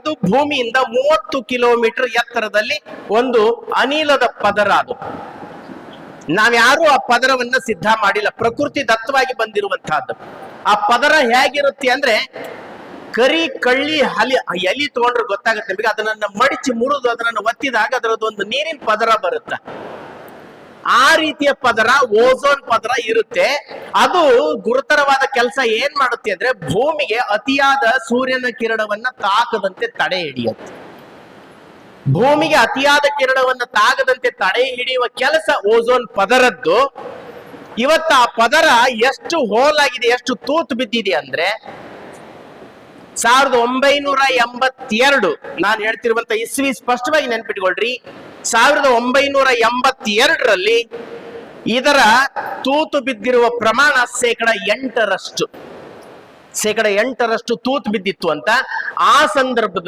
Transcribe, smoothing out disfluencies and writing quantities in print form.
ಅದು ಭೂಮಿಯಿಂದ 30 ಕಿಲೋಮೀಟರ್ ಎತ್ತರದಲ್ಲಿ ಒಂದು ಅನಿಲದ ಪದರ. ಅದು ನಾವ್ಯಾರು ಆ ಪದರವನ್ನ ಸಿದ್ಧ ಮಾಡಿಲ್ಲ, ಪ್ರಕೃತಿ ದತ್ತವಾಗಿ ಬಂದಿರುವಂತಹದ್ದು. ಆ ಪದರ ಹೇಗಿರುತ್ತೆ ಅಂದ್ರೆ ಕರಿ ಕಳ್ಳಿ ಎಲಿ ತಗೊಂಡ್ರೆ ಗೊತ್ತಾಗುತ್ತೆ ನಿಮಗೆ. ಅದನ್ನ ಮಡಿಚಿ ಮುರಿದು ಅದನ್ನ ಒತ್ತಿದಾಗ ಅದರದೊಂದು ನೀರಿನ ಪದರ ಬರುತ್ತೆ. ಆ ರೀತಿಯ ಪದರ ಓಝೋನ್ ಪದರ ಇರುತ್ತೆ. ಅದು ಗುರುತರವಾದ ಕೆಲಸ ಏನ್ ಮಾಡುತ್ತೆ ಅಂದ್ರೆ ಭೂಮಿಗೆ ಅತಿಯಾದ ಸೂರ್ಯನ ಕಿರಣವನ್ನ ತಾಕದಂತೆ ತಡೆ ಹಿಡಿಯುತ್ತೆ. ಭೂಮಿಗೆ ಅತಿಯಾದ ಕಿರಣವನ್ನ ತಾಗದಂತೆ ತಡೆ ಹಿಡಿಯುವ ಕೆಲಸ ಓಝೋನ್ ಪದರದ್ದು. ಇವತ್ತು ಆ ಪದರ ಎಷ್ಟು ಹೋಲಾಗಿದೆ, ಎಷ್ಟು ತೂತು ಬಿದ್ದಿದೆ ಅಂದ್ರೆ 1982, ನಾನು ಹೇಳ್ತಿರುವಂತ ಇಸ್ವಿ ಸ್ಪಷ್ಟವಾಗಿ ನೆನ್ಪಿಟ್ಕೊಳ್ರಿ. 1982ರಲ್ಲಿ ಇದರ ತೂತು ಬಿದ್ದಿರುವ ಪ್ರಮಾಣ 8%. 8% ತೂತು ಬಿದ್ದಿತ್ತು ಅಂತ. ಆ ಸಂದರ್ಭದಲ್ಲಿ